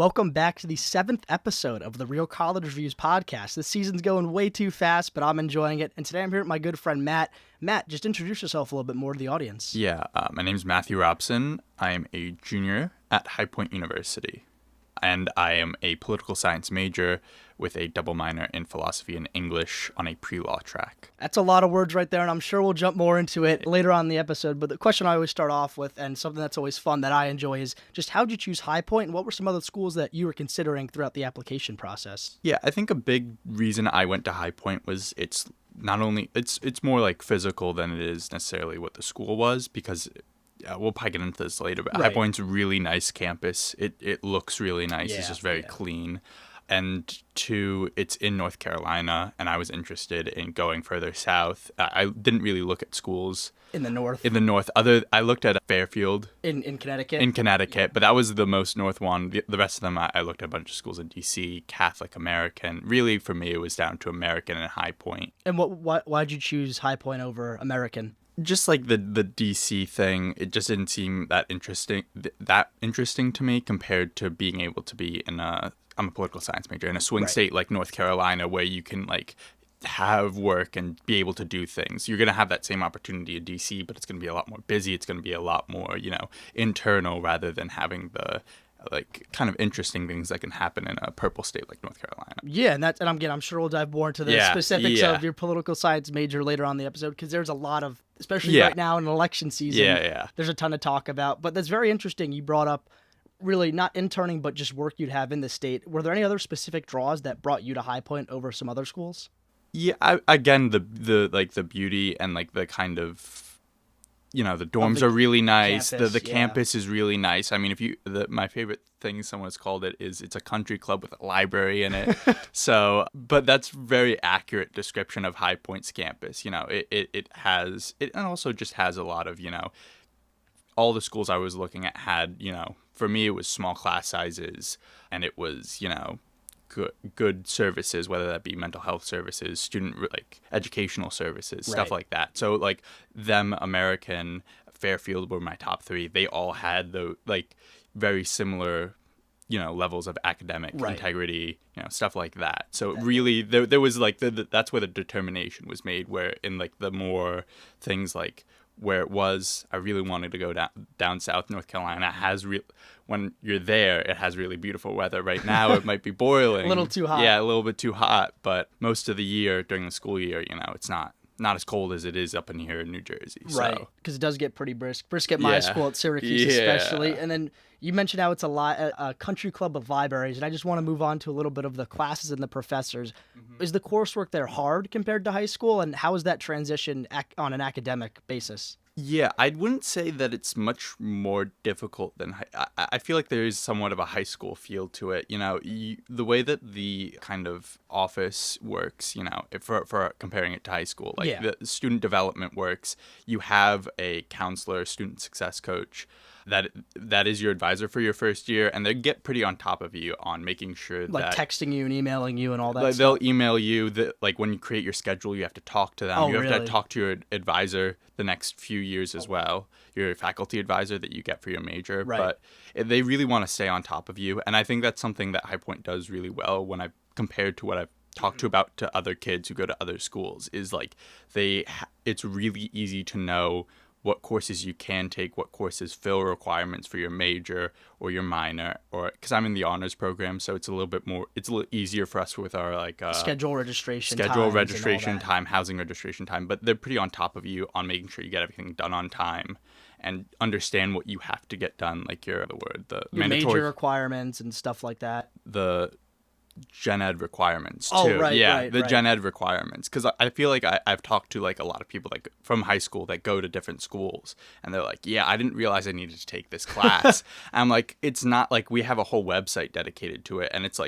Welcome back to the 7th episode of the Real College Reviews podcast. This season's going way too fast, but I'm enjoying it. And today I'm here with my good friend Matt. Matt, just introduce yourself a little bit more to the audience. Yeah, my name's Mat Robson. I am a junior at High Point University, and I am a political science major with a double minor in philosophy and English on a pre-law track. That's a lot of words right there, and I'm sure we'll jump more into it later on in the episode. But the question I always start off with, and something that's always fun that I enjoy, is just how'd you choose High Point, and what were some other schools that you were considering throughout the application process? Yeah, I think a big reason I went to High Point was it's more like physical than it is necessarily what the school was, because we'll probably get into this later, but Right. High Point's a really nice campus. It looks really nice. It's just very clean. And two, it's in North Carolina, and I was interested in going further south. I didn't really look at schools In the north? I looked at Fairfield In Connecticut? in Connecticut, but that was the most north one. The rest of them, I looked at a bunch of schools in D.C., Catholic, American. Really, for me, it was down to American and High Point. And why'd you choose High Point over American? Just like the DC thing, it just didn't seem that interesting to me compared to being able to be I'm a political science major in a swing state like North Carolina, where you can like have work and be able to do things. You're going to have that same opportunity in DC, but it's going to be a lot more busy. It's going to be a lot more, internal, rather than having the like kind of interesting things that can happen in a purple state like North Carolina. Yeah, and I'm sure we'll dive more into the specifics of your political science major later on in the episode, because there's a lot of, especially right now in election season, there's a ton to talk about. But that's very interesting. You brought up really not interning, but just work you'd have in the state. Were there any other specific draws that brought you to High Point over some other schools? Yeah, again, the beauty and like the kind of, the dorms are really nice. Campus, the campus is really nice. I mean, my favorite thing someone's called it is it's a country club with a library in it. But that's very accurate description of High Point's campus. It also just has a lot of, all the schools I was looking at had, for me, it was small class sizes, and it was, good services, whether that be mental health services, student educational services, stuff like that. So like American, Fairfield were my top three. They all had the very similar, levels of academic integrity, stuff like that. So really there was that's where the determination was made, where in the more things where it was, I really wanted to go down south. North Carolina when you're there, it has really beautiful weather. Right now, it might be boiling. A little too hot. Yeah, a little bit too hot. But most of the year, during the school year, it's not as cold as it is up in here in New Jersey. Right, because it does get pretty brisk at my school at Syracuse especially. And then you mentioned how it's a country club of libraries, and I just want to move on to a little bit of the classes and the professors. Mm-hmm. Is the coursework there hard compared to high school, and how is that transition on an academic basis? Yeah, I wouldn't say that it's much more difficult than I feel like there is somewhat of a high school feel to it. The way that the kind of office works, for comparing it to high school, the student development works, you have a counselor, student success coach, that is your advisor for your first year, and they get pretty on top of you on making sure that texting you and emailing you and all that. They'll email you that when you create your schedule, you have to talk to them. Oh, you have really? to talk to your advisor the next few years as well, your faculty advisor that you get for your major. Right. But they really want to stay on top of you, and I think that's something that High Point does really well when I've compared to what I've talked to other kids who go to other schools, is it's really easy to know what courses you can take, what courses fill requirements for your major or your minor, or because I'm in the honors program, so it's a little easier for us with our schedule registration time, housing registration time. But they're pretty on top of you on making sure you get everything done on time and understand what you have to get done, your mandatory major requirements and stuff like that. The gen ed requirements too. Oh, right, the gen ed requirements, because I feel like I've talked to a lot of people from high school that go to different schools, and they're like, I didn't realize I needed to take this class. And I'm like, it's not like we have a whole website dedicated to it, and it's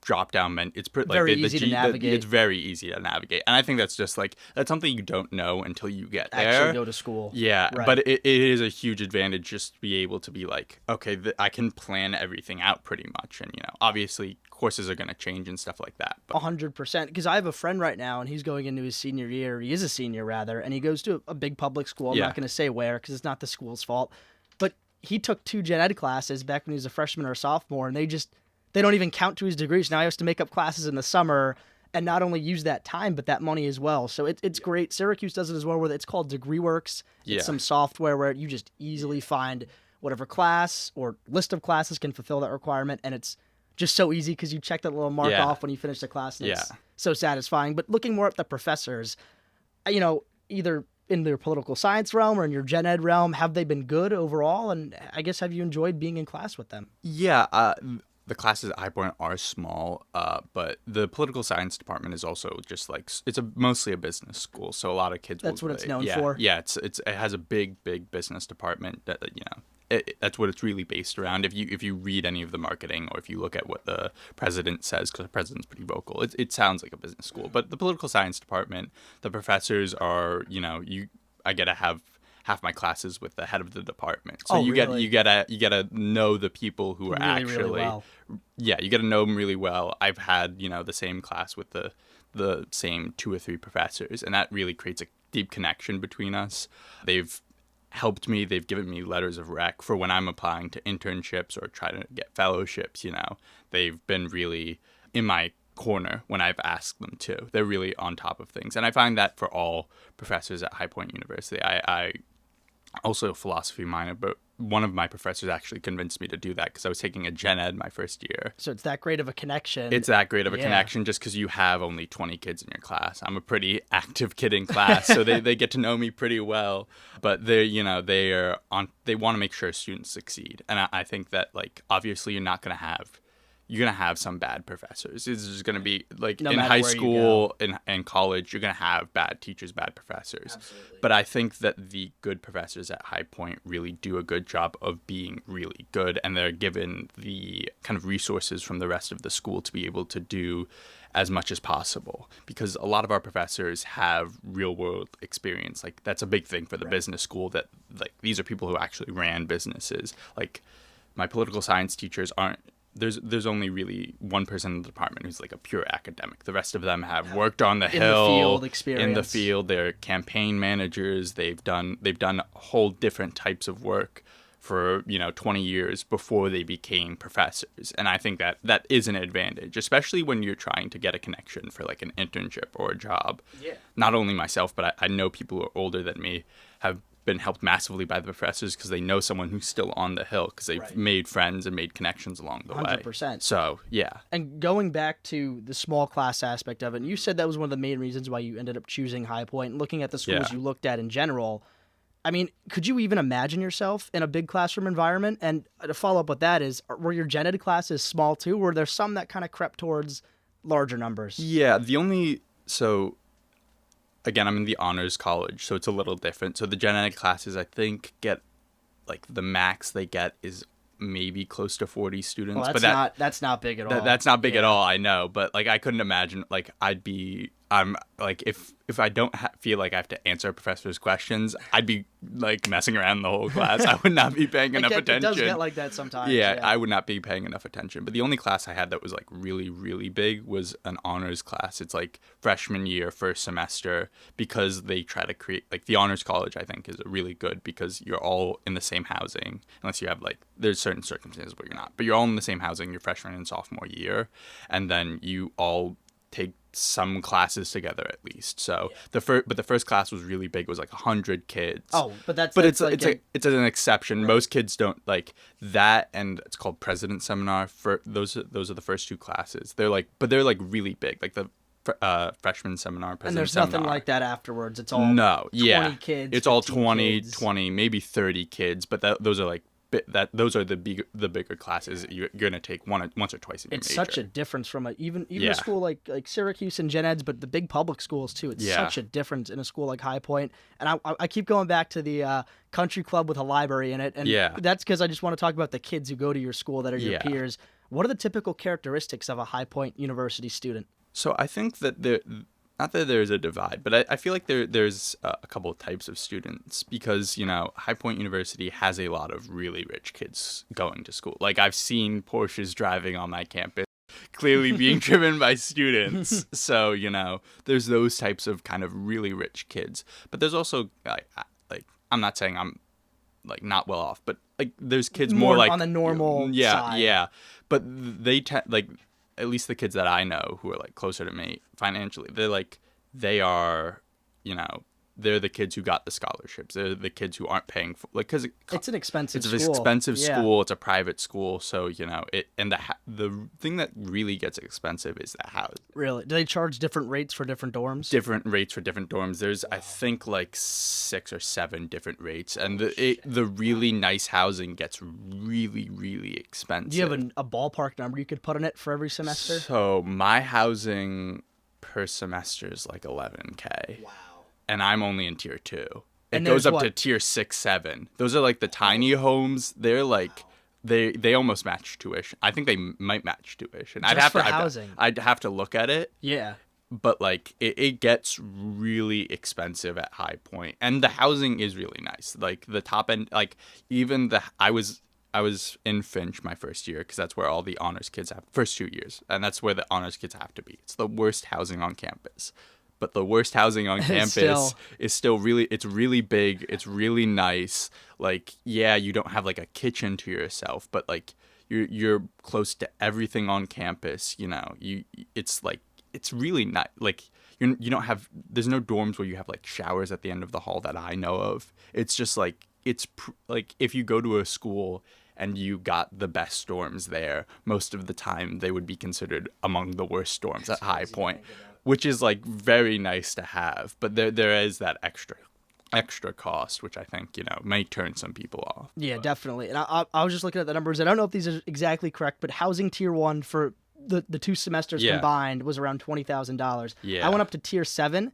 drop down menu. It's very easy to navigate. It's very easy to navigate, and I think that's just that's something you don't know until you get there. Actually go to school. Yeah, right. But it is a huge advantage just to be able to be okay, I can plan everything out pretty much, and obviously courses are going to change and stuff like that. 100%, because I have a friend right now, and he's going into his senior year. He is a senior rather, and he goes to a big public school. I'm not going to say where, because it's not the school's fault, but he took 2 gen ed classes back when he was a freshman or a sophomore, and they don't even count to his degrees. Now he has to make up classes in the summer and not only use that time, but that money as well. So it's great. Syracuse does it as well, where it's called DegreeWorks. It's some software where you just easily find whatever class or list of classes can fulfill that requirement. And it's just so easy because you check that little mark off when you finish the class. And it's so satisfying. But looking more at the professors, you know, either in their political science realm or in your gen ed realm, have they been good overall? And I guess, have you enjoyed being in class with them? Yeah, the classes at High Point are small, but the political science department is also just like, it's mostly a business school, so a lot of kids. That's what it's known for. Yeah, it has a big business department that, you know, that's what it's really based around. If you read any of the marketing, or if you look at what the president says, because the president's pretty vocal, it sounds like a business school. But the political science department, the professors are, you know, I get to have half my classes with the head of the department. So you gotta know the people who are really, actually really well. Yeah, you gotta know them really well. I've had, you know, the same class with the same 2 or 3 professors, and that really creates a deep connection between us. They've helped me. They've given me letters of rec for when I'm applying to internships or trying to get fellowships. You know, they've been really in my corner when I've asked them to. They're really on top of things, and I find that for all professors at High Point University. I also a philosophy minor, but one of my professors actually convinced me to do that because I was taking a gen ed my first year. So it's that great of a connection. It's that great of a connection just because you have only 20 kids in your class. I'm a pretty active kid in class, so they get to know me pretty well. But they want to make sure students succeed, and I think that, like, obviously you're going to have some bad professors. It's just going to be like in high school and college, you're going to have bad teachers, bad professors. Absolutely. But I think that the good professors at High Point really do a good job of being really good, and they're given the kind of resources from the rest of the school to be able to do as much as possible, because a lot of our professors have real world experience. Like, that's a big thing for the business school, that like these are people who actually ran businesses. Like, my political science teachers aren't. There's only really one person in the department who's like a pure academic. The rest of them have worked on the hill, field experience. In the field. They're campaign managers. They've done whole different types of work for, you know, 20 years before they became professors. And I think that is an advantage, especially when you're trying to get a connection for like an internship or a job. Yeah. Not only myself, but I know people who are older than me have been helped massively by the professors because they know someone who's still on the hill, because they've made friends and made connections along the 100%. way. So, yeah. And going back to the small class aspect of it, and you said that was one of the main reasons why you ended up choosing High Point, and looking at the schools you looked at in general. I mean, could you even imagine yourself in a big classroom environment? And to follow up with that is, were your gen ed classes small too? Were there some that kind of crept towards larger numbers? Yeah, again, I'm in the honors college, so it's a little different. So the gen ed classes, I think, get, like, the max they get is maybe close to 40 students. Well, that's not big at all. That's not big at all, I know. But, like, I couldn't imagine, like, I'm like, if I don't feel like I have to answer a professor's questions, I'd be like messing around the whole class. I would not be paying enough attention. It does get like that sometimes. Yeah, I would not be paying enough attention. But the only class I had that was like really, really big was an honors class. It's like freshman year, first semester, because they try to create, like, the honors college, I think, is really good because you're all in the same housing, unless you have, like, there's certain circumstances where you're not, but you're all in the same housing your freshman and sophomore year, and then you all take some classes together at least. So the first class was really big. It was like 100 kids. Oh, but it's an exception. Right. Most kids don't like that, and it's called President Seminar. For those are the first 2 classes. They're like really big. Like the freshman seminar, President and there's seminar. Nothing like that afafterwards. It's all 20 kids. It's all 20, kids. 20, maybe 30 kids. But those are like. Those are the bigger classes you're gonna take once or twice in your major. It's such a difference from even a school like Syracuse and gen eds, but the big public schools too. It's such a difference in a school like High Point. And I keep going back to the country club with a library in it, and that's because I just want to talk about the kids who go to your school that are your peers. What are the typical characteristics of a High Point University student? So I think that not that there's a divide, but I feel like there's a couple of types of students, because, you know, High Point University has a lot of really rich kids going to school. Like, I've seen Porsches driving on my campus, clearly being driven by students. So, you know, there's those types of kind of really rich kids. But there's also, like I'm not saying I'm, like, not well off, but, like, there's kids more like on the normal side. Yeah. but like, at least the kids that I know who are like closer to me financially, they are, you know, they're the kids who got the scholarships. They're the kids who aren't paying for, like, because it's an expensive school. It's an expensive school. It's a private school, so you know it. And the thing that really gets expensive is the house. Really? Do they charge different rates for different dorms? Different rates for different dorms. There's I think like 6 or 7 different rates, and the really nice housing gets really, really expensive. Do you have a ballpark number you could put on it for every semester? So my housing per semester is like $11,000. Wow. And I'm only in tier 2. It goes up to tier 6, 7. Those are like the tiny homes. They're like they almost match tuition. I think they might match tuition. I'd have to look at it. Yeah. But like it gets really expensive at High Point, and the housing is really nice. Like the top end, like even I was in Finch my first year because that's where all the honors kids have first 2 years, and that's where the honors kids have to be. It's the worst housing on campus. But the worst housing on campus is still really, it's really big. It's really nice. Like, yeah, you don't have like a kitchen to yourself, but like you're close to everything on campus. You know, it's like, it's really nice. Like you don't have, there's no dorms where you have like showers at the end of the hall that I know of. It's just like, like if you go to a school and you got the best dorms there, most of the time they would be considered among the worst dorms at High Point. Which is like very nice to have, but there is that extra cost, which I think, you know, may turn some people off. Yeah, definitely. And I was just looking at the numbers. I don't know if these are exactly correct, but housing tier 1 for the 2 semesters combined was around $20,000. Yeah. I went up to tier 7.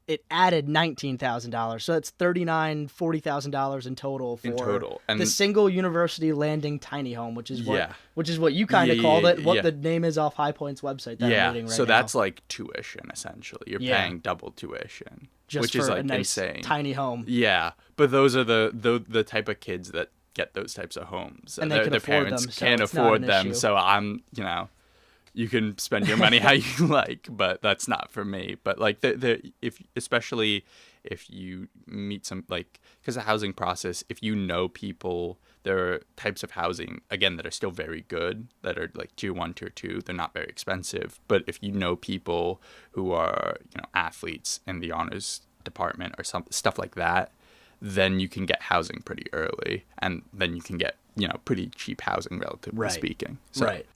It added $19,000, so it's $40,000 in total for and the single university landing tiny home, which is what you kind of called it. What the name is off High Point's website. That I'm reading right so now. That's like tuition essentially. You're paying double tuition, which is like a nice, insane tiny home. Yeah, but those are the type of kids that get those types of homes, and their parents can't afford them. So I'm, you know. You can spend your money how you like, but that's not for me. But like, especially if you meet some, like, because the housing process, if you know people, there are types of housing again that are still very good, that are like tier 1, tier 2. They're not very expensive, but if you know people who are, you know, athletes in the honors department or some stuff like that, then you can get housing pretty early, and then you can get, you know, pretty cheap housing relatively speaking. So, right.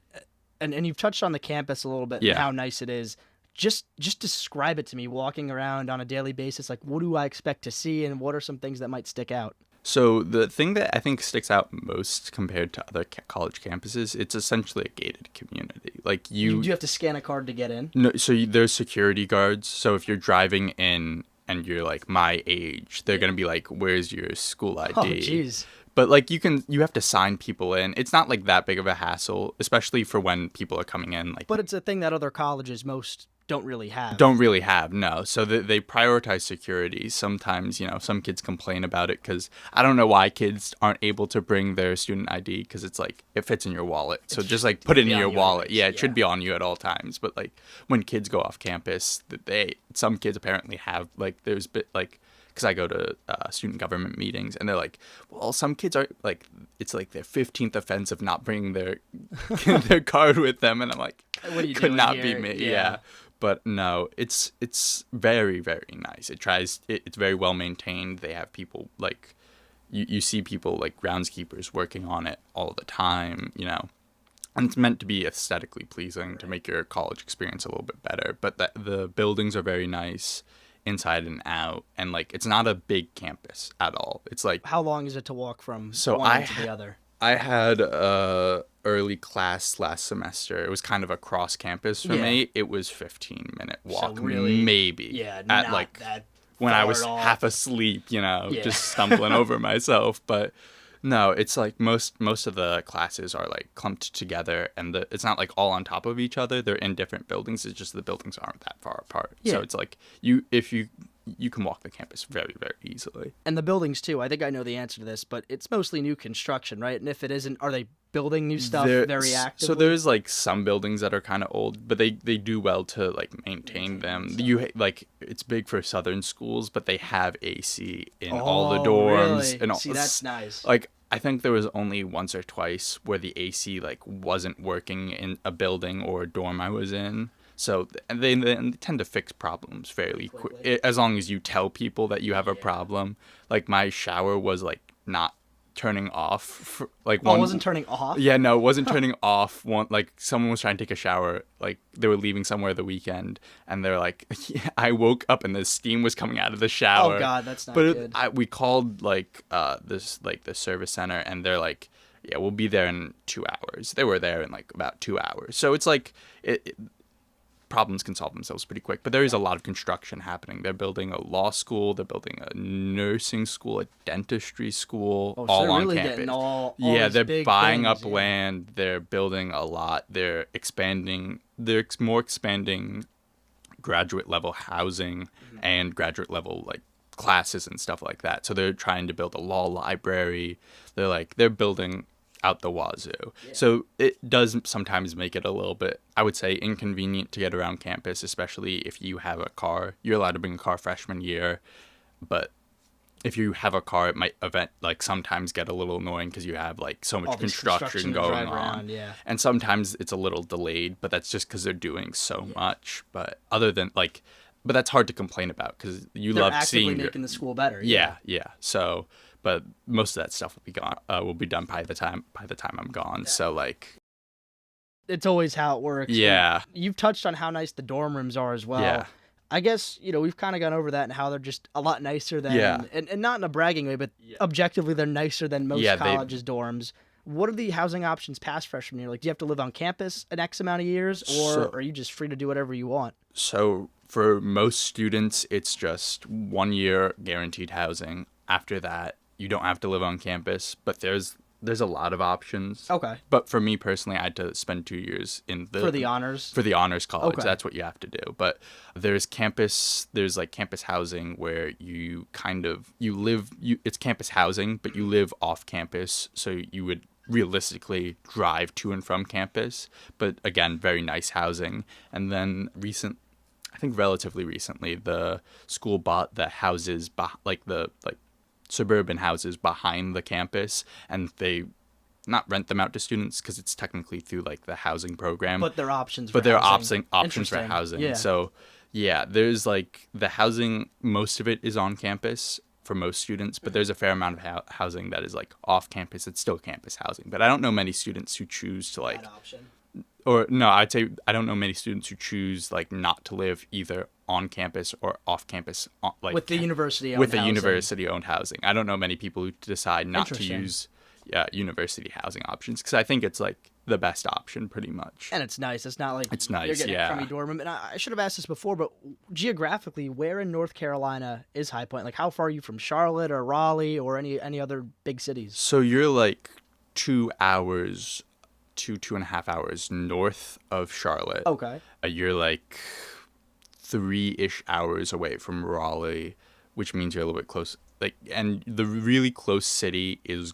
And you've touched on the campus a little bit and how nice it is. Just describe it to me, walking around on a daily basis. Like, what do I expect to see, and what are some things that might stick out? So the thing that I think sticks out most compared to other college campuses, it's essentially a gated community. Like do you have to scan a card to get in? No, so there's security guards. So if you're driving in and you're like my age, they're gonna be like, "Where's your school ID?" Oh, jeez. But like you have to sign people in. It's not like that big of a hassle, especially for when people are coming in. Like, but it's a thing that other colleges most don't really have. No. So they prioritize security. Sometimes, you know, some kids complain about it because I don't know why kids aren't able to bring their student ID, because it's like it fits in your wallet. So just like put it in your wallet. Yeah, it should be on you at all times. But like when kids go off campus, some kids apparently have like there's bit like. Because I go to student government meetings, and they're like, well, some kids are like, it's like their 15th offense of not bringing their their card with them, and I'm like, what are you could doing not here? be me. Yeah. But no, it's very, very nice. It's very well maintained. They have people like, you see people like groundskeepers working on it all the time, you know. And it's meant to be aesthetically pleasing to make your college experience a little bit better. But the buildings are very nice, inside and out, and like it's not a big campus at all. It's like, how long is it to walk from one to the other? I had a early class last semester. It was kind of a cross campus for me. It was 15-minute walk, so really, maybe. Yeah, at not like that when I was half asleep, you know, just stumbling over myself. But no, it's like most of the classes are like clumped together, and it's not like all on top of each other. They're in different buildings. It's just the buildings aren't that far apart. Yeah. So it's like if you can walk the campus very, very easily. And the buildings too. I think I know the answer to this, but it's mostly new construction, right? And if it isn't, are they building new stuff very actively? So there's like some buildings that are kind of old, but they do well to like maintain them. Like it's big for southern schools, but they have AC in all the dorms. Really? And See, that's nice. Like I think there was only once or twice where the AC like wasn't working in a building or a dorm I was in. So they tend to fix problems fairly quick, as long as you tell people that you have a problem. Like my shower was like not turning off. It wasn't turning off? Yeah, no, it wasn't turning off. Like someone was trying to take a shower, like they were leaving somewhere the weekend, and they're like, yeah, I woke up and the steam was coming out of the shower. Oh God, that's not good. We called like the service center, and they're like, yeah, we'll be there in 2 hours. They were there in like about 2 hours. So it's like problems can solve themselves pretty quick, but there is a lot of construction happening. They're building a law school, they're building a nursing school, a dentistry school, all on really campus. Getting all they're buying things, up land, they're building a lot, they're expanding, more expanding graduate level housing and graduate level like classes and stuff like that. So they're trying to build a law library. They're building out the wazoo. Yeah. So it does sometimes make it a little bit, I would say, inconvenient to get around campus, especially if you have a car. You're allowed to bring a car freshman year, but if you have a car, it might sometimes get a little annoying because you have like so much construction going on. Yeah. And sometimes it's a little delayed, but that's just because they're doing so much. But other than but that's hard to complain about because they're love actively seeing making the school better. Yeah. So, but most of that stuff will be done by the time I'm gone. Yeah. So it's always how it works. Yeah. And you've touched on how nice the dorm rooms are as well. Yeah. I guess, we've kind of gone over that and how they're just a lot nicer than, and not in a bragging way, but objectively they're nicer than most colleges' dorms. What are the housing options past freshman year? Like, do you have to live on campus an X amount of years, or are you just free to do whatever you want? So for most students, it's just 1 year guaranteed housing. After that, you don't have to live on campus, but there's a lot of options. Okay. But for me personally, I had to spend 2 years for the honors college. Okay. That's what you have to do. But there's campus housing where it's campus housing, but you live off campus, so you would realistically drive to and from campus. But again, very nice housing. And then relatively recently, the school bought the houses, suburban houses behind the campus, and they not rent them out to students because it's technically through the housing program, but they're options for housing. Yeah. So there's the housing, most of it is on campus for most students, but there's a fair amount of housing that is off campus. It's still campus housing, but I don't know many students who choose to that option. Or no, I'd say I don't know many students who choose not to live either on campus or off campus, with the university owned housing. I don't know many people who decide not to use university housing options because I think it's the best option pretty much. And it's nice. It's not it's nice. You're getting a crummy dorm room. And I should have asked this before, but geographically, where in North Carolina is High Point? How far are you from Charlotte or Raleigh or any other big cities? So you're 2 hours. 2.5 hours north of Charlotte. Okay. You're 3-ish hours away from Raleigh, which means you're a little bit close. And the really close city is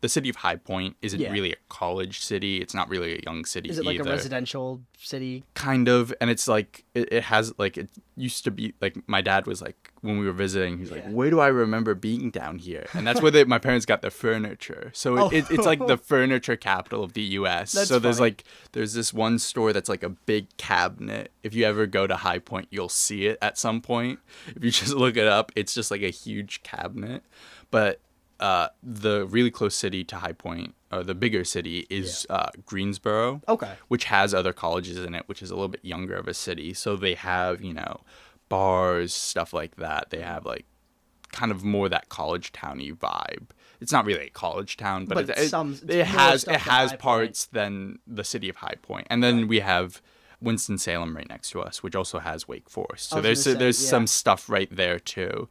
the city of High Point isn't really a college city. It's not really a young city. Is it either. A residential city? Kind of, and it's it has it used to be my dad was when we were visiting, he's where do I remember being down here? And that's where my parents got their furniture. So it's the furniture capital of the U.S. That's so funny. there's this one store that's a big cabinet. If you ever go to High Point, you'll see it at some point. If you just look it up, it's just a huge cabinet. But the really close city to High Point, or the bigger city, is Greensboro. Okay. Which has other colleges in it, which is a little bit younger of a city. So they have, bars, stuff like that. They have kind of more that college towny vibe. It's not really a college town, but it has parts than the city of High Point. And then we have Winston-Salem right next to us, which also has Wake Forest. So there's some stuff right there too.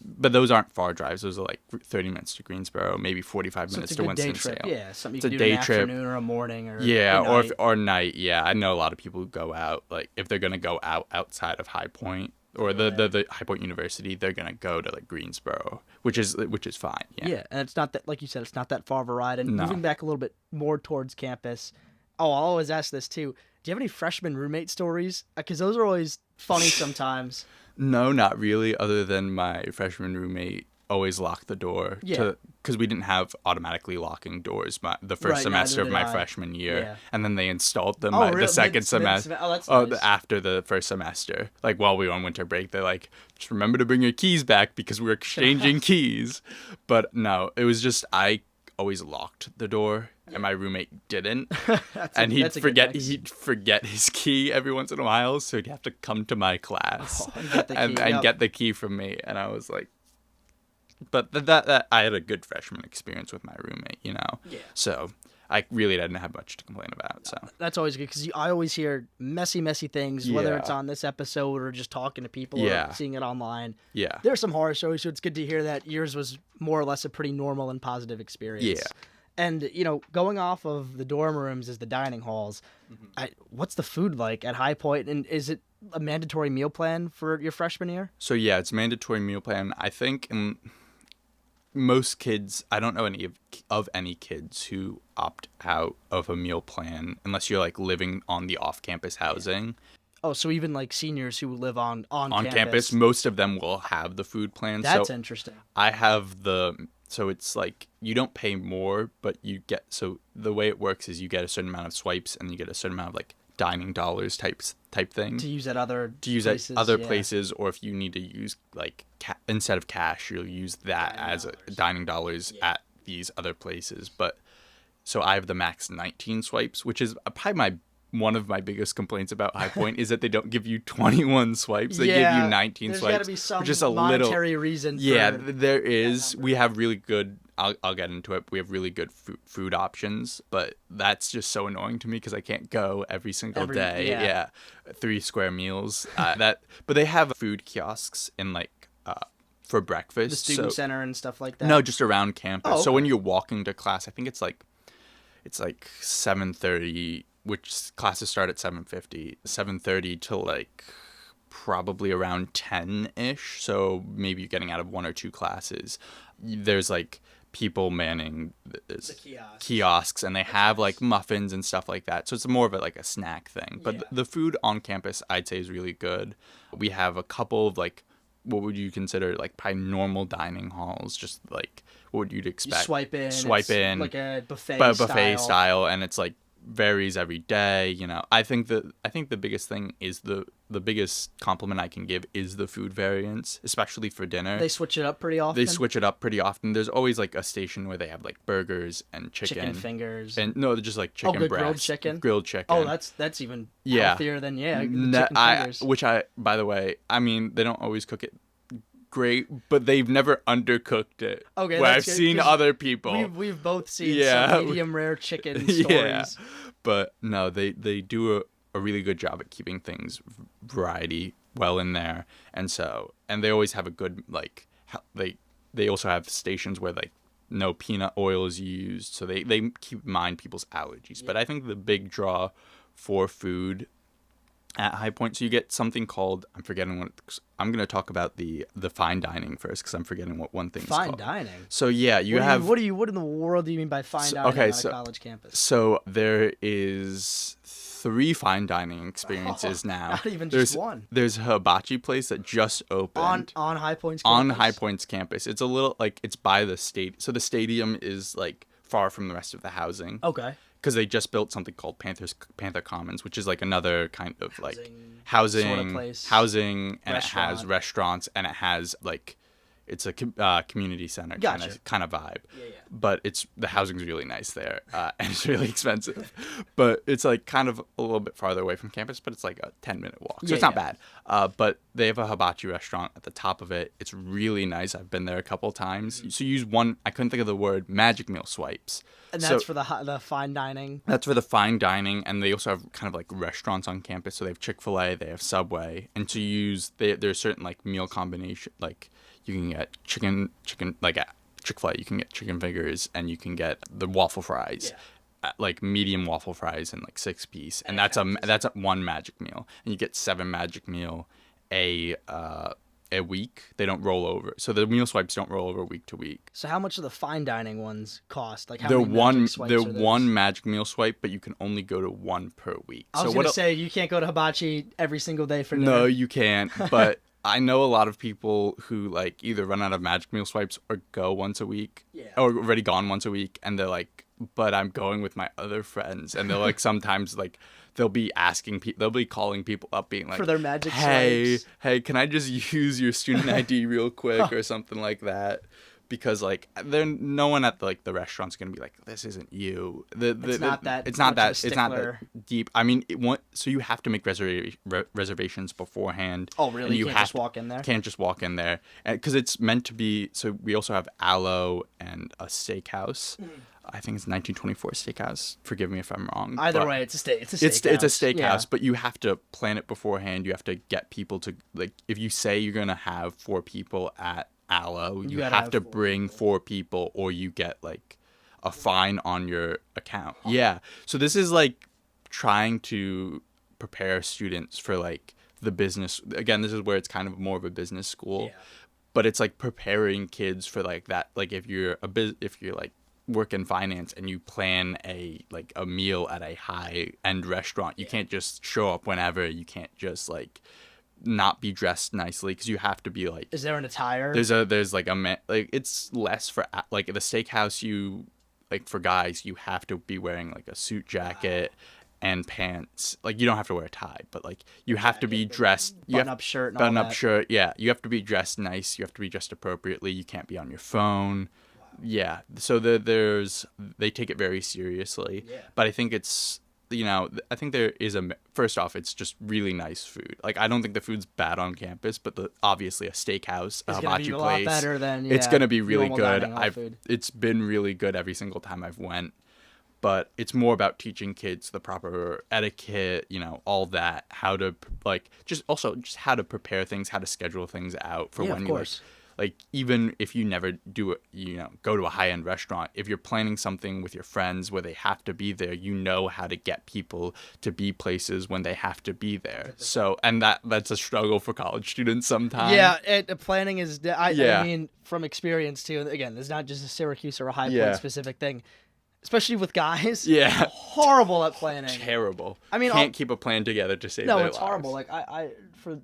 But those aren't far drives. Those are 30 minutes to Greensboro, maybe 45 minutes to Winston-Salem. Yeah, something you can do in an afternoon or a morning or night. or night. Yeah, I know a lot of people who go out if they're gonna go outside of High Point or the High Point University, they're gonna go to Greensboro, which is fine. Yeah, and it's not that, like you said, it's not that far of a ride. And moving back a little bit more towards campus. Oh, I'll always ask this too. Do you have any freshman roommate stories? Because those are always funny sometimes. No, not really, other than my freshman roommate. always lock the door because we didn't have automatically locking doors the first semester of my freshman year. Yeah. And then they installed them the second semester. Oh, that's nice. After the first semester. Like while we were on winter break, they're like, just remember to bring your keys back because we're exchanging keys. But no, it was just I always locked the door and my roommate didn't. And he'd forget his key every once in a while, so he'd have to come to my class and get the key from me. And I was like, but that I had a good freshman experience with my roommate, you know. Yeah. So I really didn't have much to complain about. So that's always good because I always hear messy things, whether it's on this episode or just talking to people or seeing it online. Yeah. There's some horror stories, so it's good to hear that yours was more or less a pretty normal and positive experience. Yeah. And, you know, going off of the dorm rooms as the dining halls, what's the food like at High Point? And is it a mandatory meal plan for your freshman year? So, yeah, it's a mandatory meal plan. I think most kids, I don't know any of any kids who opt out of a meal plan unless you're, like, living on the off-campus housing. Oh, so even, like, seniors who live on campus, most of them will have the food plan. That's interesting. I have so it's like you don't pay more, but you get, so the way it works is you get a certain amount of swipes and you get a certain amount of like dining dollars type thing to use at other places, or if you need to use like instead of cash, you'll use that as dining dollars at these other places. But so I have the max 19 swipes, which is probably one of my biggest complaints about High Point is that they don't give you 21 swipes. They give you 19 swipes. There's got to be some just monetary reason. Yeah, there is. We have really good, I'll get into it. We have really good food options, but that's just so annoying to me because I can't go every single day. Yeah. 3 square meals. But they have food kiosks in like, for breakfast. The student center and stuff like that? No, just around campus. Oh, okay. So when you're walking to class, I think it's like 7:30, which classes start at 7:30 till like probably around 10-ish. So maybe you're getting out of 1 or 2 classes. There's like people manning the kiosks and they have like muffins and stuff like that. So it's more of like a snack thing. But the food on campus, I'd say, is really good. We have a couple of like, what would you consider like probably normal dining halls, just like what would you expect? You swipe in like a buffet style, and it's like varies every day, you know. I think the biggest thing is the biggest compliment I can give is the food variance, especially for dinner. They switch it up pretty often. There's always like a station where they have like burgers and chicken fingers, and no, they're just like chicken breast, grilled chicken. Oh, that's even healthier than chicken fingers. Which by the way, I mean, they don't always cook it great, but they've never undercooked it. Okay, where I've seen other people. We've both seen some medium rare chicken stories. Yeah, but no, they do a really good job at keeping things variety well in there, and they always have a good like they also have stations where like no peanut oil is used, so they keep in mind people's allergies. Yeah. But I think the big draw for food at High Point, so you get something called, I'm forgetting what I'm going to talk about the fine dining first because I'm forgetting what one thing's called. Fine dining? So yeah, what in the world do you mean by fine dining on a college campus? So there is 3 fine dining experiences now. Not even just one. There's a hibachi place that just opened on High Point's campus. On High Point's campus. It's a little like it's by the state. So the stadium is like far from the rest of the housing. Okay. Because they just built something called Panther Commons, which is like another kind of like housing sort of place. Housing, and it has restaurants, and it has like it's a community center kind of vibe. Yeah. But the housing's really nice there, and it's really expensive. But it's like kind of a little bit farther away from campus, but it's like a 10-minute walk, so it's not bad. But they have a hibachi restaurant at the top of it. It's really nice. I've been there a couple times. So you use one. I couldn't think of the word, magic meal swipes. And that's for the fine dining? That's for the fine dining, and they also have kind of like restaurants on campus. So they have Chick-fil-A, they have Subway, and to use, there's certain like meal combination, like you can get chicken, like at Chick-fil-A, you can get chicken fingers, and you can get the waffle fries, like medium waffle fries and like 6-piece, and that's one magic meal, and you get 7 magic meal a week. They don't roll over, so the meal swipes don't roll over week to week. So how much do the fine dining ones cost? Like they're one magic meal swipe, but you can only go to 1 per week. I was gonna say you can't go to hibachi every single day for dinner. No, you can't. But I know a lot of people who like either run out of Magic Meal swipes or go once a week, or already gone once a week, and they're like, but I'm going with my other friends, and they're like sometimes like they'll be calling people up being like, for their Magic swipes. Hey, can I just use your student ID real quick or something like that? Because like no one at the restaurant's gonna be like, this isn't you. It's not that deep. I mean, so you have to make reservations beforehand. Oh really? You can't just walk in there. Can't just walk in there, because it's meant to be. So we also have Aloe and a steakhouse. I think it's 1924 Steakhouse. Forgive me if I'm wrong. Either way, it's a steakhouse. It's a steakhouse, but you have to plan it beforehand. You have to get people to like. If you say you're gonna have 4 people at Aloe, you have to bring 4 people, or you get like a fine on your account. Yeah. So this is like trying to prepare students for like the business. Again, this is where it's kind of more of a business school, but it's like preparing kids for like that. Like if you're like work in finance and you plan a meal at a high end restaurant, you can't just show up whenever. You can't just like not be dressed nicely, because you have to be like, is there an attire? There's like it's less for like the steakhouse. You like for guys, you have to be wearing like a suit jacket and pants. Like you don't have to wear a tie, but like you have to be dressed, button up shirt. Yeah, you have to be dressed nice. You have to be dressed appropriately. You can't be on your phone. Yeah, so they take it very seriously. But I think it's, I think there is first off, it's just really nice food. Like I don't think the food's bad on campus, but obviously a steakhouse, a hibachi place, lot better than, it's gonna be really good. It's been really good every single time I've went. But it's more about teaching kids the proper etiquette, all that, how to just how to prepare things, how to schedule things out for when you like, even if you never do it, go to a high-end restaurant, if you're planning something with your friends where they have to be there, how to get people to be places when they have to be there. So, and that's a struggle for college students sometimes. Yeah, planning is, I mean, from experience too, again, it's not just a Syracuse or a High Point specific thing. Especially with guys. Yeah. Horrible at planning. Terrible. I mean, can't keep a plan together to save their lives. No, it's horrible. Like, I for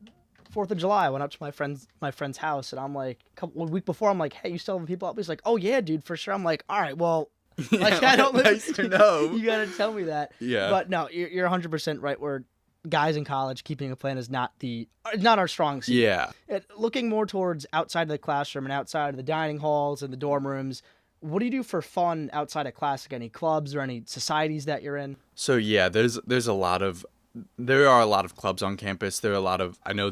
4th of July, I went up to my friend's a week before, I'm like, hey, you still have people up? He's like, oh yeah, dude, for sure. I'm like, all right, well, like, I don't nice to know. You gotta tell me that. Yeah. But no, you're 100% right. Where guys in college, keeping a plan is not our strong suit. Yeah. Looking more towards outside of the classroom and outside of the dining halls and the dorm rooms. What do you do for fun outside of class? Like any clubs or any societies that you're in? So yeah, there are a lot of clubs on campus. I know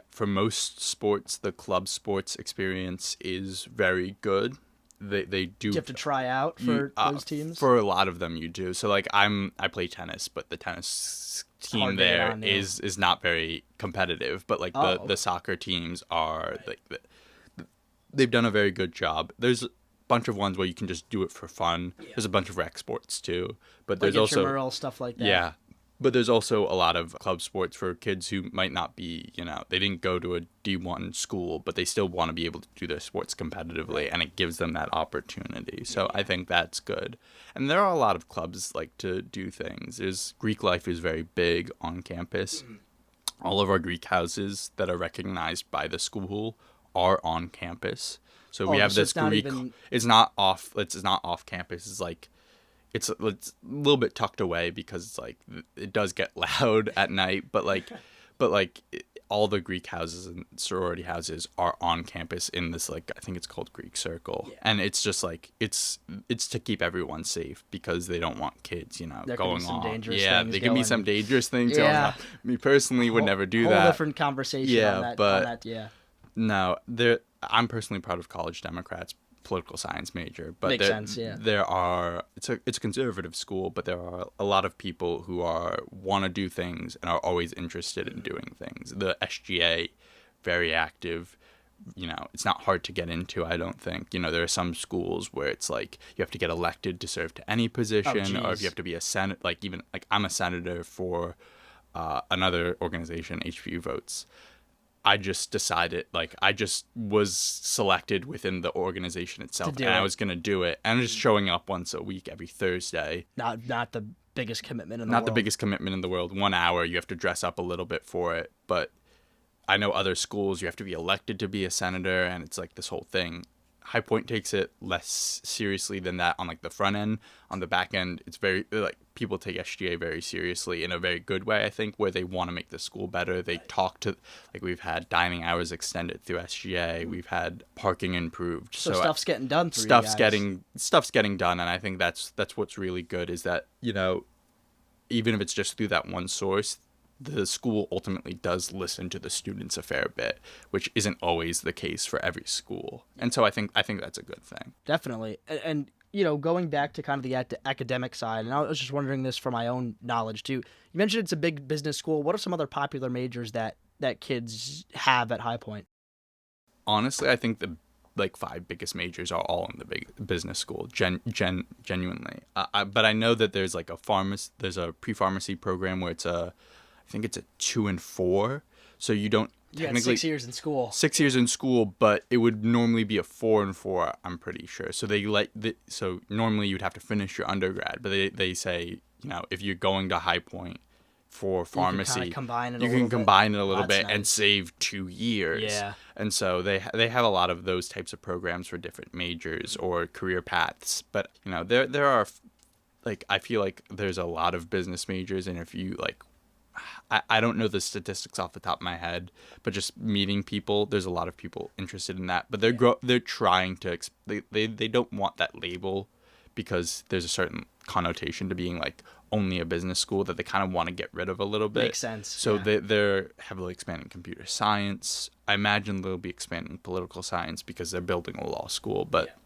for most sports, the club sports experience is very good. They do. Do you have to try out for those teams? For a lot of them, you do. So like I play tennis, but the tennis team there is not very competitive. But like the soccer teams are they've done a very good job. There's a bunch of ones where you can just do it for fun. There's a bunch of rec sports too, but there's also intramural stuff like that. Yeah. But there's also a lot of club sports for kids who might not be, they didn't go to a D1 school, but they still want to be able to do their sports competitively, and it gives them that opportunity. So I think that's good. And there are a lot of clubs like to do things. Greek life is very big on campus. All of our Greek houses that are recognized by the school are on campus. So we have this Greek. It's not off campus. It's like it's a little bit tucked away because it's like it does get loud at night. But all the Greek houses and sorority houses are on campus in this I think it's called Greek Circle, and it's just like it's to keep everyone safe because they don't want kids going on. Yeah, there can be some dangerous things going on. Me personally would never do that. Whole different conversation. Yeah, No, I'm personally proud of college Democrats, political science major, but makes sense. Yeah, it's a conservative school, but there are a lot of people who want to do things and are always interested in doing things. The SGA, very active. It's not hard to get into. I don't think. There are some schools where it's like you have to get elected to serve to any position, or if you have to be a senate. I'm a senator for another organization, HBU Votes. I just decided, I just was selected within the organization itself, and I was going to do it. And I'm just showing up once a week, every Thursday. Not the biggest commitment in the world. Not the biggest commitment in the world. 1 hour, you have to dress up a little bit for it. But I know other schools, you have to be elected to be a senator, and it's like this whole thing. High Point takes it less seriously than that on like the front end. On the back end, it's very like people take SGA very seriously in a very good way, I think, where they want to make the school better. They talk to, like, we've had dining hours extended through SGA. We've had parking improved. So stuff's getting done through you guys. Stuff's getting done, and I think that's what's really good is that, you know, even if it's just through that one source, the school ultimately does listen to the students a fair bit, which isn't always the case for every school. And so I think that's a good thing. Definitely. And you know, going back to kind of the academic side, and I was just wondering this for my own knowledge too. You mentioned it's a big business school. What are some other popular majors that kids have at High Point? Honestly, I think the like 5 biggest majors are all in the big business school, genuinely. But I know that there's like there's a pre-pharmacy program where I think it's a 2 and 4. So you don't technically 6 years in school. 6 years in school, but it would normally be a 4 and 4. I'm pretty sure. So so normally you'd have to finish your undergrad, but they say, you know, if you're going to High Point for pharmacy, you can combine it a little bit and save 2 years. Yeah. And so they have a lot of those types of programs for different majors or career paths. But you know, there are, like, I feel like there's a lot of business majors, and if you like, I don't know the statistics off the top of my head, but just meeting people, there's a lot of people interested in that. But they're trying to they don't want that label, because there's a certain connotation to being like only a business school that they kind of want to get rid of a little bit. Makes sense. So they're heavily expanding computer science. I imagine they'll be expanding political science because they're building a law school. But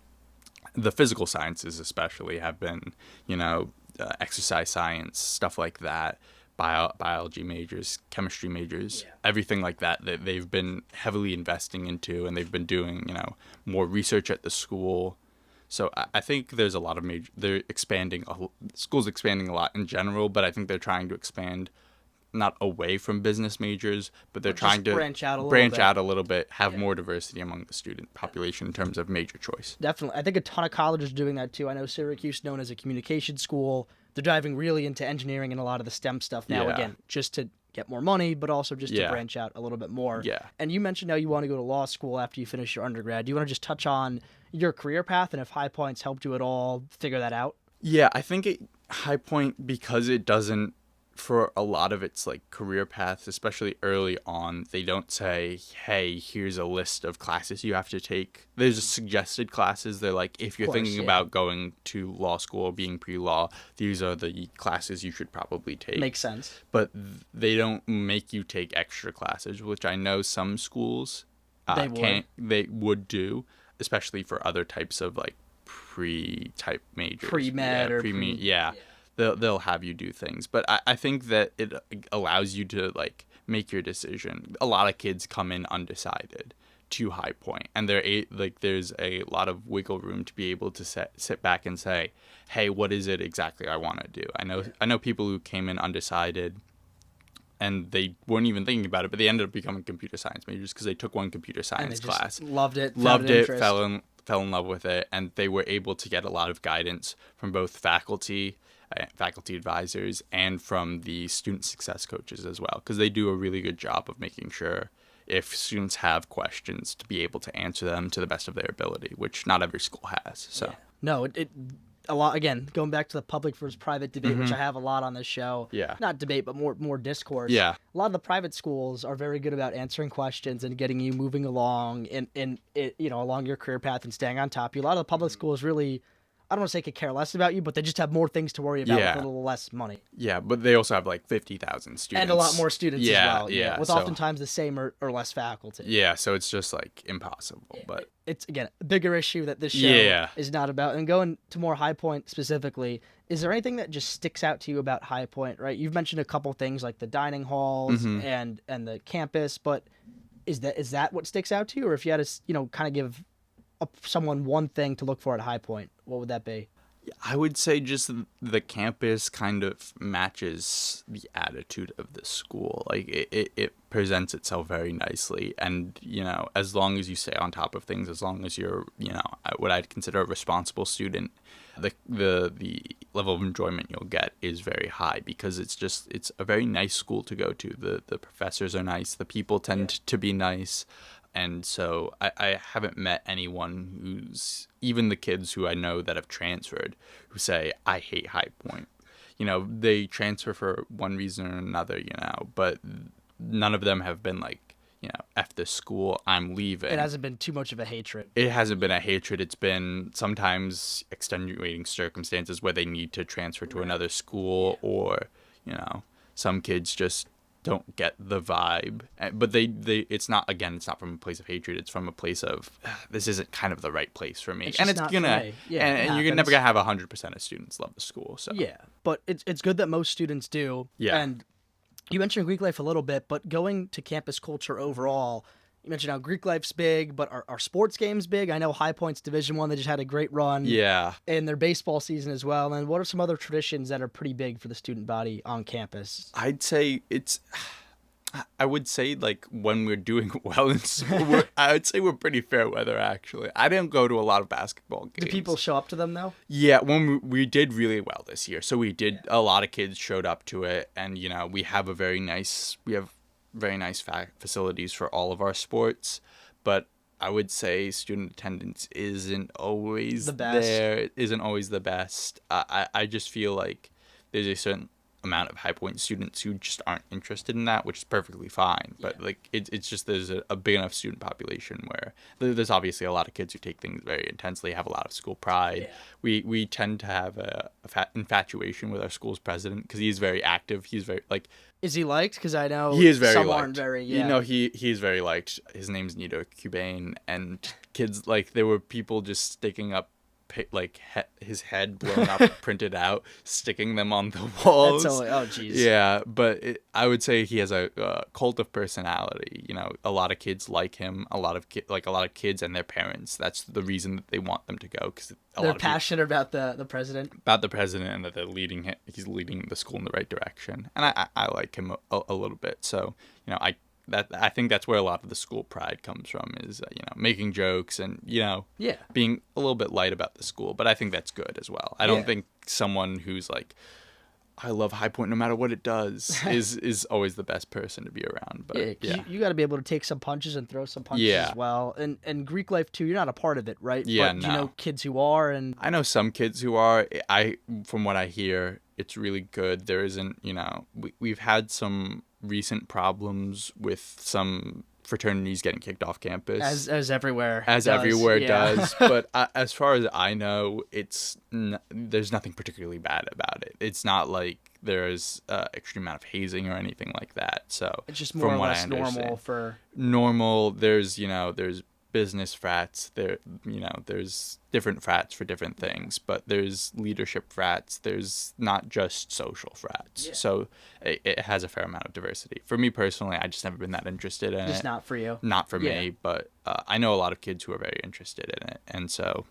the physical sciences especially have been, you know, exercise science, stuff like that. Biology majors, chemistry majors, everything like that they've been heavily investing into, and they've been doing, you know, more research at the school. So I think there's a lot of they're expanding, school's expanding a lot in general, but I think they're trying to expand not away from business majors, but they're trying to branch out a little bit, have more diversity among the student population in terms of major choice. Definitely. I think a ton of colleges are doing that too. I know Syracuse, known as a communication school, they're diving really into engineering and a lot of the STEM stuff now, again, just to get more money, but also just to branch out a little bit more. Yeah. And you mentioned now you want to go to law school after you finish your undergrad. Do you want to just touch on your career path and if High Point's helped you at all figure that out? Yeah, I think High Point, because it doesn't, for a lot of its like career paths, especially early on, they don't say, hey, here's a list of classes you have to take. There's suggested classes. They're like, if you're thinking about going to law school or being pre-law, these are the classes you should probably take. Makes sense. But they don't make you take extra classes, which I know some schools they would do, especially for other types of like pre-type majors. Pre-med or pre-med. Yeah. They'll have you do things, but I think that it allows you to like make your decision. A lot of kids come in undecided to High Point, and there's a lot of wiggle room to be able to sit back and say, hey, what is it exactly I want to do? I know people who came in undecided and they weren't even thinking about it, but they ended up becoming computer science majors because they took one computer science class, loved it, fell in love with it, and they were able to get a lot of guidance from both faculty advisors and from the student success coaches as well, because they do a really good job of making sure if students have questions to be able to answer them to the best of their ability, which not every school has. So no, it a lot, again, going back to the public versus private debate, which I have a lot on this show. Not debate, but more discourse. A lot of the private schools are very good about answering questions and getting you moving along in you know, along your career path and staying on top of you. A lot of the public schools really, I don't want to say could care less about you, but they just have more things to worry about with a little less money. Yeah, but they also have like 50,000 students. And a lot more students as well. Yeah, with oftentimes the same or less faculty. Yeah, so it's just like impossible. But it's, again, a bigger issue that this show is not about. And going to more High Point specifically, is there anything that just sticks out to you about High Point, right? You've mentioned a couple things like the dining halls and the campus, but is that what sticks out to you? Or if you had to, you know, kind of give someone one thing to look for at High Point, what would that be? I would say just the campus kind of matches the attitude of the school. Like it presents itself very nicely. And, as long as you stay on top of things, as long as you're, what I'd consider a responsible student, the level of enjoyment you'll get is very high because it's a very nice school to go to. The professors are nice. The people tend to be nice. And so I haven't met anyone who's, even the kids who I know that have transferred, who say, I hate High Point. They transfer for one reason or another, but none of them have been like, F this school, I'm leaving. It hasn't been too much of a hatred. It hasn't been a hatred. It's been sometimes extenuating circumstances where they need to transfer to another school or, some kids just don't get the vibe, but it's not from a place of hatred. It's from a place of this isn't kind of the right place for me, and it's gonna and you're never gonna have 100% of students love the school. So but it's good that most students do. And you mentioned Greek life a little bit, but going to campus culture overall, you mentioned how Greek life's big, but are sports games big? I know High Point's Division I, they just had a great run. Yeah. In their baseball season as well. And what are some other traditions that are pretty big for the student body on campus? I would say like when we're doing well in school, I would say we're pretty fair weather actually. I didn't go to a lot of basketball games. Do people show up to them though? Yeah, when we did really well this year. So we did, a lot of kids showed up to it, and we have very nice facilities for all of our sports, but I would say student attendance isn't always the best. I just feel like there's a certain amount of High Point students who just aren't interested in that, which is perfectly fine. But like it's just there's a big enough student population where there's obviously a lot of kids who take things very intensely, have a lot of school pride. We tend to have a infatuation with our school's president because he's very active. He's very like. Is he liked? Because I know he is very some liked. Aren't very. He's very liked. His name's Nito Cubain, and kids like there were people just sticking up. Like his head blown up, printed out, sticking them on the walls. Oh, jeez. Yeah, but I would say he has a cult of personality. A lot of kids like him. A lot of kids and their parents. That's the reason that they want them to go because they're passionate about the president. About the president, and that they're leading it. He's leading the school in the right direction, and I like him a little bit. So I think that's where a lot of the school pride comes from is, making jokes and, being a little bit light about the school. But I think that's good as well. I don't think someone who's like, I love High Point no matter what it does is always the best person to be around. But you got to be able to take some punches and throw some punches as well. And Greek life too, you're not a part of it, right? Yeah, but do you know kids who are? And I know some kids who are. From what I hear, it's really good. There isn't, we've had some recent problems with some fraternities getting kicked off campus, as everywhere does. But as far as I know, there's nothing particularly bad about it. It's not like there's extreme amount of hazing or anything like that. So it's just more or less normal. There's business frats. There's different frats for different things, but there's leadership frats. There's not just social frats. So it has a fair amount of diversity. For me personally, I just never been that interested in it. Just not for you. Not for me, but I know a lot of kids who are very interested in it, and so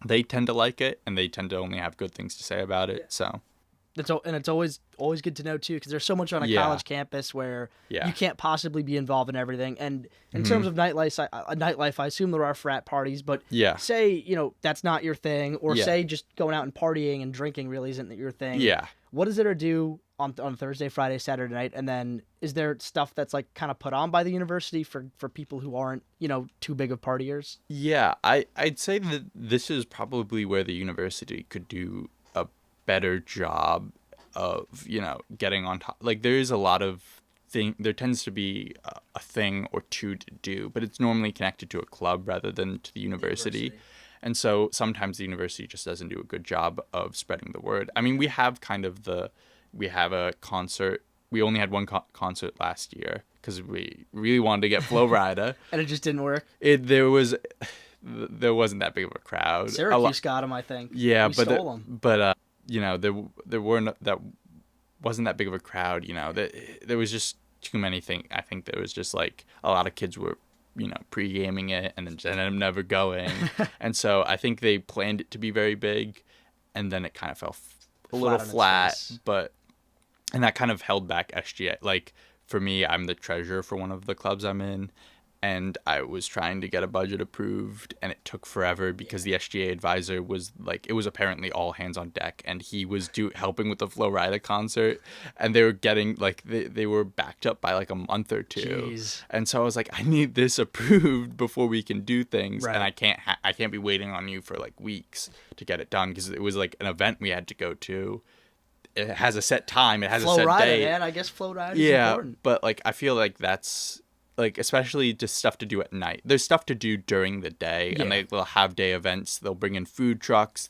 they tend to like it, and they tend to only have good things to say about it. So. It's always good to know too, because there's so much on a college campus where you can't possibly be involved in everything. And in terms of nightlife, I assume there are frat parties, but say that's not your thing, or say just going out and partying and drinking really isn't your thing. Yeah. What is there to do on Thursday, Friday, Saturday night, and then is there stuff that's like kind of put on by the university for people who aren't too big of partiers? Yeah, I'd say that this is probably where the university could do a better job of getting on top. Like there is a lot of there tends to be a thing or two to do, but it's normally connected to a club rather than to the university. And so sometimes the university just doesn't do a good job of spreading the word. I mean, we have a concert. We only had one concert last year because we really wanted to get Flo Rida. And it just didn't work? There wasn't that big of a crowd. Syracuse got him, I think. Yeah, we stole him. But there weren't that wasn't that big of a crowd. There was just too many things. I think there was just like a lot of kids were pre-gaming it and then ended up never going. And so I think they planned it to be very big, and then it kind of fell a little flat, and that kind of held back SGA. Like, for me, I'm the treasurer for one of the clubs I'm in, and I was trying to get a budget approved, and it took forever because the SGA advisor was like, it was apparently all hands on deck, and he was helping with the Flo Rida concert, and they were getting like they were backed up by like a month or two. Jeez. And so I was like, I need this approved before we can do things, right. and I can't be waiting on you for like weeks to get it done, because it was like an event we had to go to. It has a set time. It has Flo a set Rida, date. Man, I guess Flo Rida is important. But like I feel like that's like, especially just stuff to do at night. There's stuff to do during the day, and they'll have day events. They'll bring in food trucks.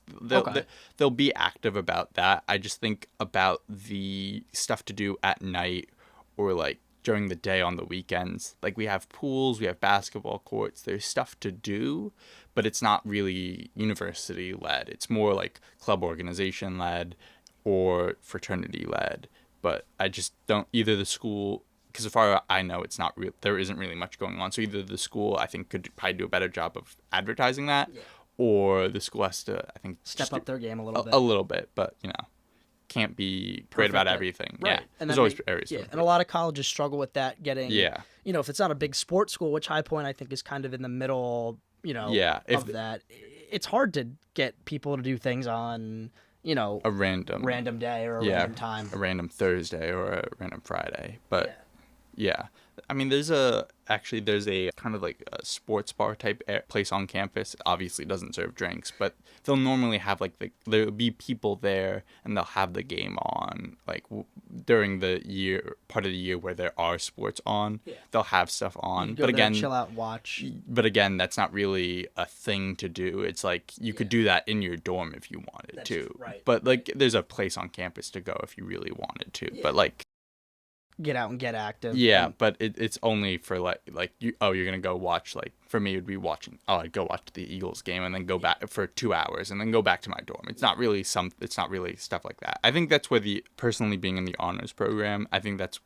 They'll be active about that. I just think about the stuff to do at night or like during the day on the weekends. Like, we have pools, we have basketball courts. There's stuff to do, but it's not really university led. It's more like club organization led or fraternity led. But I just don't, either the school, because as far as I know, it's not real. There isn't really much going on. So either the school, I think, could probably do a better job of advertising that, or the school has to, I think, step up their game a little bit. A little bit, but can't be great about everything. Right. Yeah, And there's always areas. Yeah, and a lot of colleges struggle with that. Getting if it's not a big sports school, which High Point I think is kind of in the middle, of that. It's hard to get people to do things on a random day or a random time, a random Thursday or a random Friday, but. Yeah. I mean, there's a kind of like a sports bar type place on campus. Obviously, it doesn't serve drinks, but they'll normally have like there'll be people there, and they'll have the game on like during the part of the year where there are sports on. Yeah. They'll have stuff on, but again, chill out, watch. But again, that's not really a thing to do. It's like you could do that in your dorm if you wanted to. Right. But like, there's a place on campus to go if you really wanted to. Yeah. But like. Get out and get active. Yeah, but it's only for you're gonna go watch, like, for me it would be watching. I'd go watch the Eagles game and then go back for 2 hours and then go back to my dorm. It's not really stuff like that. I think that's where personally being in the honors program, I think that's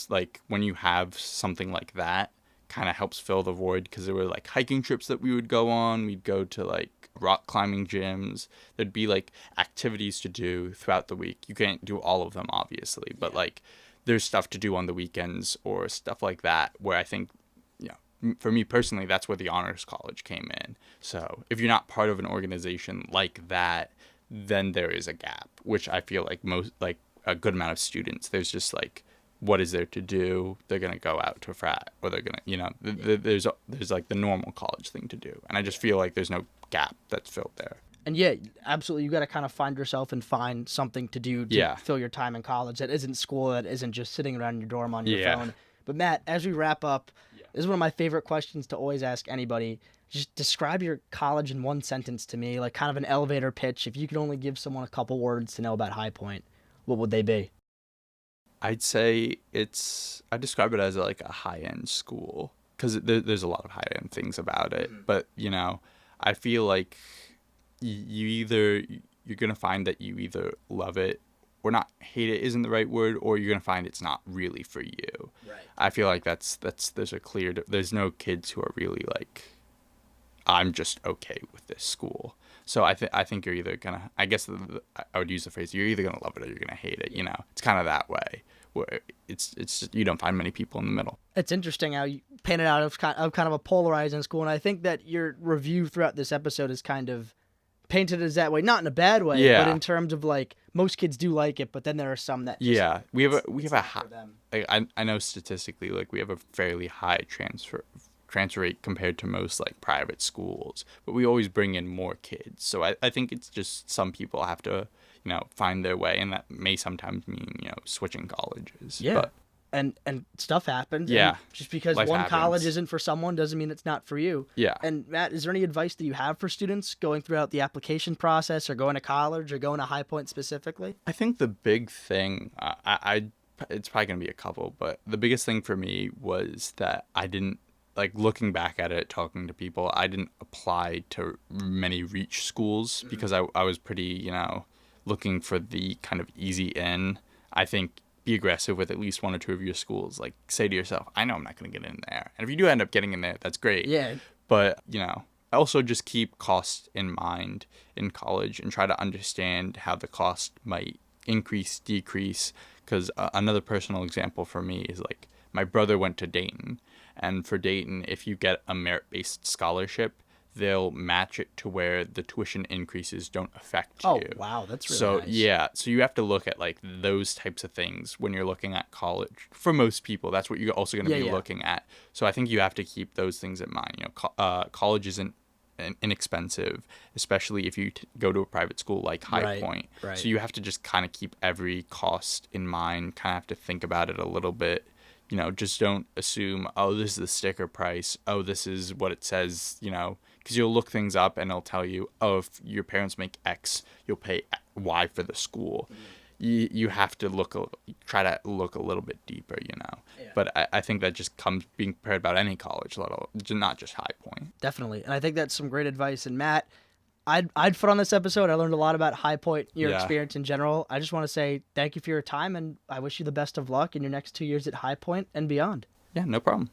like when you have something like that, kind of helps fill the void, because there were like hiking trips that we would go on. We'd go to like rock climbing gyms. There'd be like activities to do throughout the week. You can't do all of them, obviously, but like. There's stuff to do on the weekends or stuff like that, where I think, for me personally, that's where the honors college came in. So if you're not part of an organization like that, then there is a gap, which I feel like a good amount of students, there's just like, what is there to do? They're going to go out to a frat, or they're going to, there's like the normal college thing to do. And I just feel like there's no gap that's filled there. And yeah, absolutely, you got to kind of find yourself and find something to do to fill your time in college that isn't school, that isn't just sitting around in your dorm on your phone. But Matt, as we wrap up, this is one of my favorite questions to always ask anybody. Just describe your college in one sentence to me, like kind of an elevator pitch. If you could only give someone a couple words to know about High Point, what would they be? I'd say I describe it as like a high-end school, because there's a lot of high-end things about it. Mm-hmm. But, I feel like you're going to find that you either love it or not. Hate it isn't the right word, or you're going to find it's not really for you. Right. I feel like there's no kids who are really like, I'm just okay with this school. So I think you're either going to, I guess I would use the phrase, you're either going to love it or you're going to hate it. It's kind of that way, where it's you don't find many people in the middle. It's interesting how you painted out of kind of a polarizing school. And I think that your review throughout this episode is kind of painted as that way, not in a bad way, but in terms of like most kids do like it, but then there are some that just, we have a high, like, I know statistically, like, we have a fairly high transfer rate compared to most like private schools, but we always bring in more kids. So I think it's just some people have to find their way, and that may sometimes mean switching colleges. But and stuff happens. Yeah. And just because one college isn't for someone doesn't mean it's not for you. Yeah. And Matt, is there any advice that you have for students going throughout the application process, or going to college, or going to High Point specifically? I think the big thing, it's probably going to be a couple, but the biggest thing for me was that I didn't, like, looking back at it, talking to people, I didn't apply to many reach schools because I was pretty, looking for the kind of easy in. I think be aggressive with at least one or two of your schools. Like, say to yourself, I know I'm not going to get in there. And if you do end up getting in there, that's great. Yeah. But, also just keep costs in mind in college and try to understand how the cost might increase, decrease. Because another personal example for me is like my brother went to Dayton, and for Dayton, if you get a merit-based scholarship, they'll match it to where the tuition increases don't affect you. Oh, wow, that's really nice. So you have to look at like those types of things when you're looking at college. For most people, that's what you're also going to be looking at. So I think you have to keep those things in mind. You know, college isn't inexpensive, especially if you go to a private school like High Point. Right. So you have to just kind of keep every cost in mind, kind of have to think about it a little bit. You know, just don't assume, oh, this is the sticker price. Oh, this is what it says, you know, because you'll look things up and it'll tell you, oh, if your parents make X, you'll pay Y for the school. You have to try to look a little bit deeper, you know. Yeah. But I think that just comes being prepared about any college level, not just High Point. Definitely. And I think that's some great advice. And Matt, I'd put on this episode. I learned a lot about High Point, your experience in general. I just want to say thank you for your time, and I wish you the best of luck in your next 2 years at High Point and beyond. Yeah, no problem.